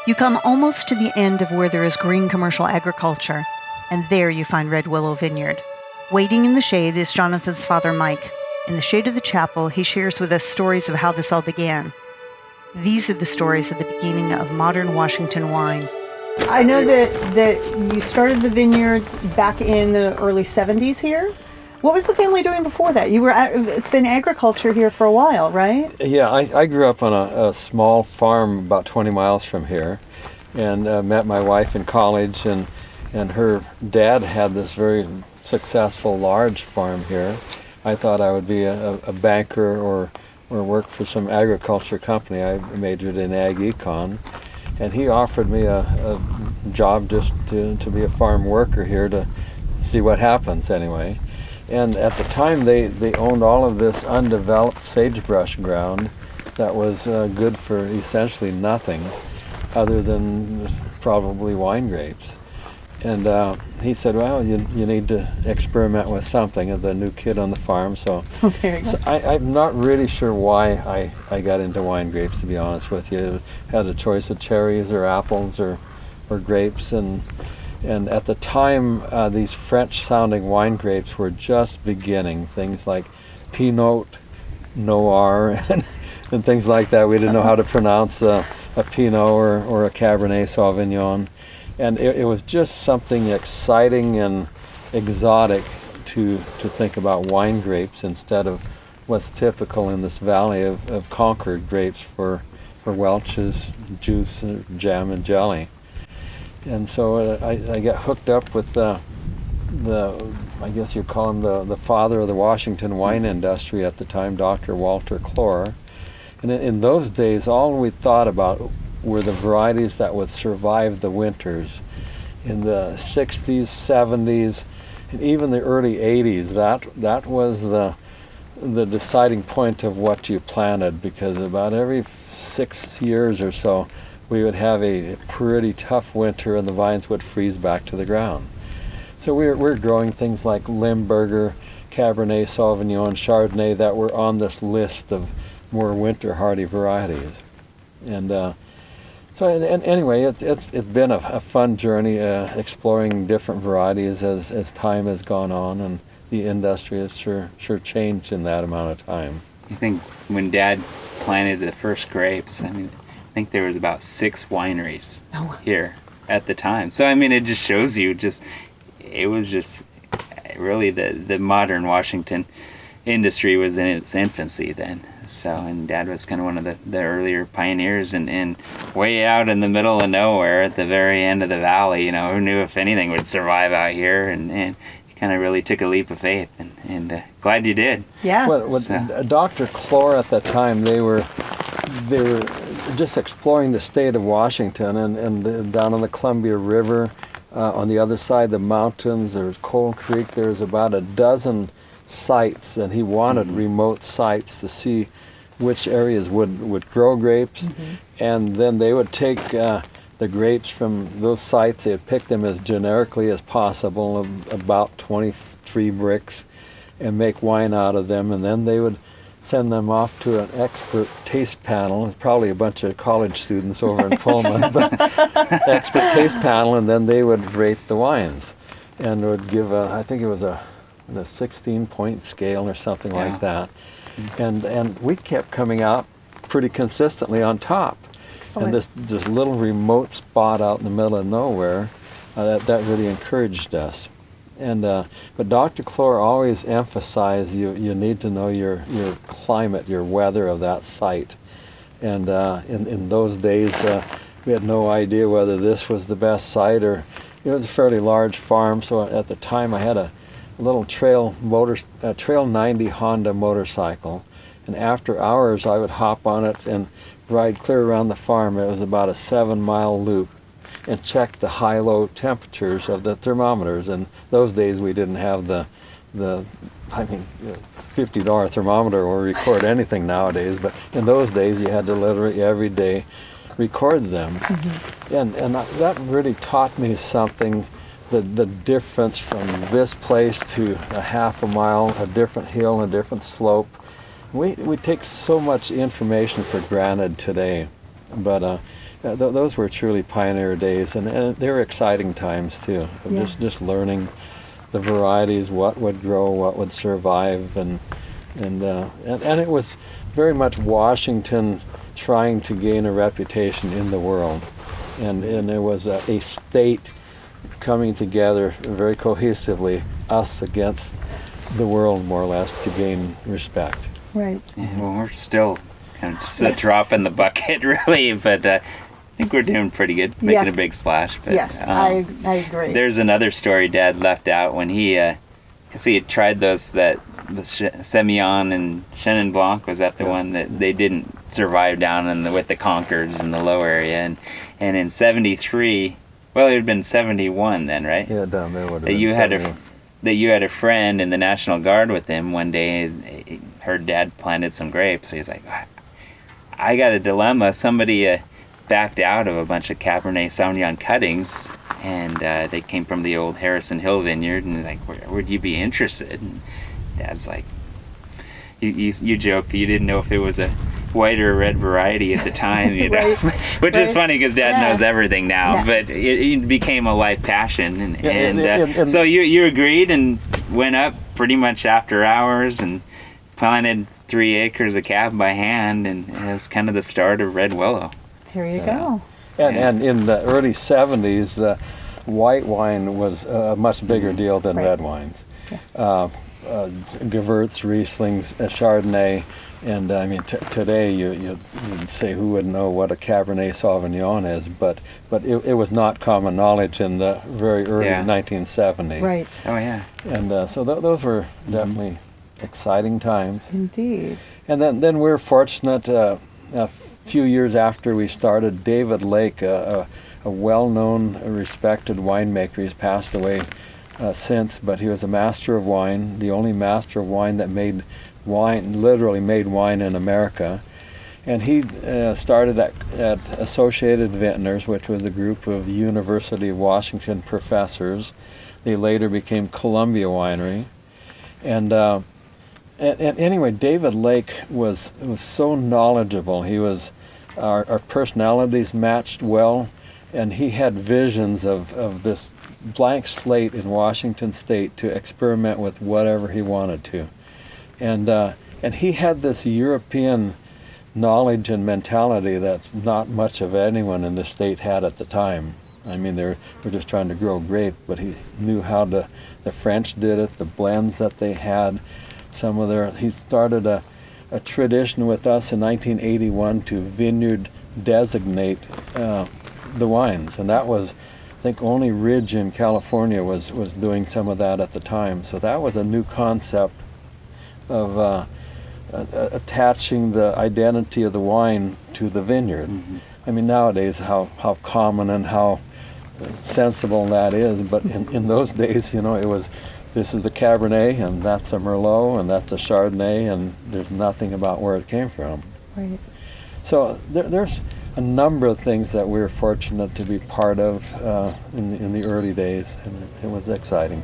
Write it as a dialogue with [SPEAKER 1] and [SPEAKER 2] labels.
[SPEAKER 1] You come almost to the end of where there is green commercial agriculture, and there you find Red Willow Vineyard. Waiting in the shade is Jonathan's father, Mike. In the shade of the chapel, he shares with us stories of how this all began. These are the stories of the beginning of modern Washington wine. I know that you started the vineyards back in the early 70s here. What was the family doing before that? It's been agriculture here for a while, right?
[SPEAKER 2] Yeah, I grew up on a small farm about 20 miles from here, and met my wife in college, and her dad had this very successful large farm here. I thought I would be a banker or work for some agriculture company. I majored in Ag Econ, and he offered me a job just to be a farm worker here to see what happens anyway. And at the time they owned all of this undeveloped sagebrush ground that was good for essentially nothing other than probably wine grapes. And he said, well, you need to experiment with something, as the new kid on the farm. So, I'm not really sure why I got into wine grapes, to be honest with you. Had a choice of cherries or apples or grapes. And at the time, these French-sounding wine grapes were just beginning. Things like Pinot Noir and things like that. We didn't know how to pronounce a Pinot or a Cabernet Sauvignon. And it was just something exciting and exotic to think about wine grapes instead of what's typical in this valley of Concord grapes for Welch's juice, jam, and jelly. And so I got hooked up with the I guess you'd call him the father of the Washington wine industry at the time, Dr. Walter Clore. And in those days, all we thought about were the varieties that would survive the winters. In the 60s, 70s, and even the early 80s, that was the deciding point of what you planted, because about every 6 years or so, we would have a pretty tough winter and the vines would freeze back to the ground. So we're growing things like Limburger, Cabernet Sauvignon, Chardonnay that were on this list of more winter hardy varieties. And so anyway, it's been a fun journey exploring different varieties as time has gone on, and the industry has sure changed in that amount of time.
[SPEAKER 3] I think when Dad planted the first grapes, I think there was about 6 wineries here at the time. So it just shows you it was just really the modern Washington industry was in its infancy then. So, and Dad was kind of one of the earlier pioneers, and way out in the middle of nowhere at the very end of the valley, who knew if anything would survive out here, and he kind of really took a leap of faith, and glad you did.
[SPEAKER 1] Yeah.
[SPEAKER 2] Dr. Clore at that time, they were just exploring the state of Washington, and down on the Columbia River, on the other side of the mountains, there's Coal Creek, there's about a dozen sites, and he wanted remote sites to see which areas would grow grapes, and then they would take the grapes from those sites. They would pick them as generically as possible, of about 23 bricks, and make wine out of them, and then they would send them off to an expert taste panel, probably a bunch of college students over in Pullman, but expert taste panel, and then they would rate the wines and would give I think it was a 16-point scale or something like that. And we kept coming out pretty consistently on top. Excellent. And this little remote spot out in the middle of nowhere, that really encouraged us. And but Dr. Clore always emphasized you need to know your climate, your weather of that site. And in those days, we had no idea whether this was the best site, or it was a fairly large farm. So at the time, I had a little Trail 90 Honda motorcycle, and after hours I would hop on it and ride clear around the farm. It was about a 7-mile loop, and check the high-low temperatures of the thermometers. And those days we didn't have the $50 thermometer or record anything nowadays, but in those days you had to literally every day record them. And that really taught me something. The difference from this place to a half a mile, a different hill, a different slope. We take so much information for granted today. But those were truly pioneer days, and they were exciting times too.
[SPEAKER 1] Yeah.
[SPEAKER 2] Just learning the varieties, what would grow, what would survive, and it was very much Washington trying to gain a reputation in the world, and it was a state coming together very cohesively, us against the world more or less, to gain respect.
[SPEAKER 1] Right.
[SPEAKER 3] Yeah, well, we're still kind of just a drop in the bucket, really, but I think we're doing pretty good, making a big splash. But,
[SPEAKER 1] Yes, I agree.
[SPEAKER 3] There's another story Dad left out when he had tried the Semillon and Chenin Blanc. Was that the one that they didn't survive down with the Concords in the low area, and in '73, well, it had been '71 then, right?
[SPEAKER 2] Yeah, down there would have
[SPEAKER 3] that
[SPEAKER 2] been
[SPEAKER 3] you had
[SPEAKER 2] 70.
[SPEAKER 3] that you had a friend in the National Guard with him one day. Her dad planted some grapes, so he's like, I got a dilemma. Somebody backed out of a bunch of Cabernet Sauvignon cuttings, and they came from the old Harrison Hill Vineyard, and like, would you be interested? And Dad's like, you joked that you didn't know if it was a white or red variety at the time, you know,
[SPEAKER 1] Right.
[SPEAKER 3] which is funny because Dad
[SPEAKER 1] Yeah.
[SPEAKER 3] knows everything now.
[SPEAKER 1] Yeah.
[SPEAKER 3] But it became a life passion,
[SPEAKER 2] and
[SPEAKER 3] so you agreed and went up pretty much after hours and planted 3 acres of cab by hand, and it was kind of the start of Red Willow.
[SPEAKER 1] There you
[SPEAKER 3] So,
[SPEAKER 1] go.
[SPEAKER 2] And in the early 70s, white wine was a much bigger deal than
[SPEAKER 1] Right.
[SPEAKER 2] red wines.
[SPEAKER 1] Yeah.
[SPEAKER 2] Gewürz, Rieslings, Chardonnay, and I mean today you'd say who would know what a Cabernet Sauvignon is, but it was not common knowledge in the very early 1970s.
[SPEAKER 1] Right.
[SPEAKER 3] Oh yeah.
[SPEAKER 2] And so those were definitely exciting times.
[SPEAKER 1] Indeed.
[SPEAKER 2] And then we're fortunate. A few years after we started, David Lake, a well-known, respected winemaker, he's passed away since, but he was a master of wine, the only master of wine that literally made wine in America. And he started at Associated Vintners, which was a group of University of Washington professors. They later became Columbia Winery. And anyway, David Lake was so knowledgeable. He was, our personalities matched well, and he had visions of this blank slate in Washington State to experiment with whatever he wanted to. And he had this European knowledge and mentality that's not much of anyone in the state had at the time. I mean, they were just trying to grow grape, but he knew how the French did it, the blends that they had. He started a tradition with us in 1981 to vineyard designate the wines, and that was, I think, only Ridge in California was doing some of that at the time. So that was a new concept of attaching the identity of the wine to the vineyard. Mm-hmm. I mean, nowadays how common and how sensible that is, but in those days, it was, this is a Cabernet, and that's a Merlot, and that's a Chardonnay, and there's nothing about where it came from.
[SPEAKER 1] Right.
[SPEAKER 2] So there's a number of things that we were fortunate to be part of in the early days, and it was exciting.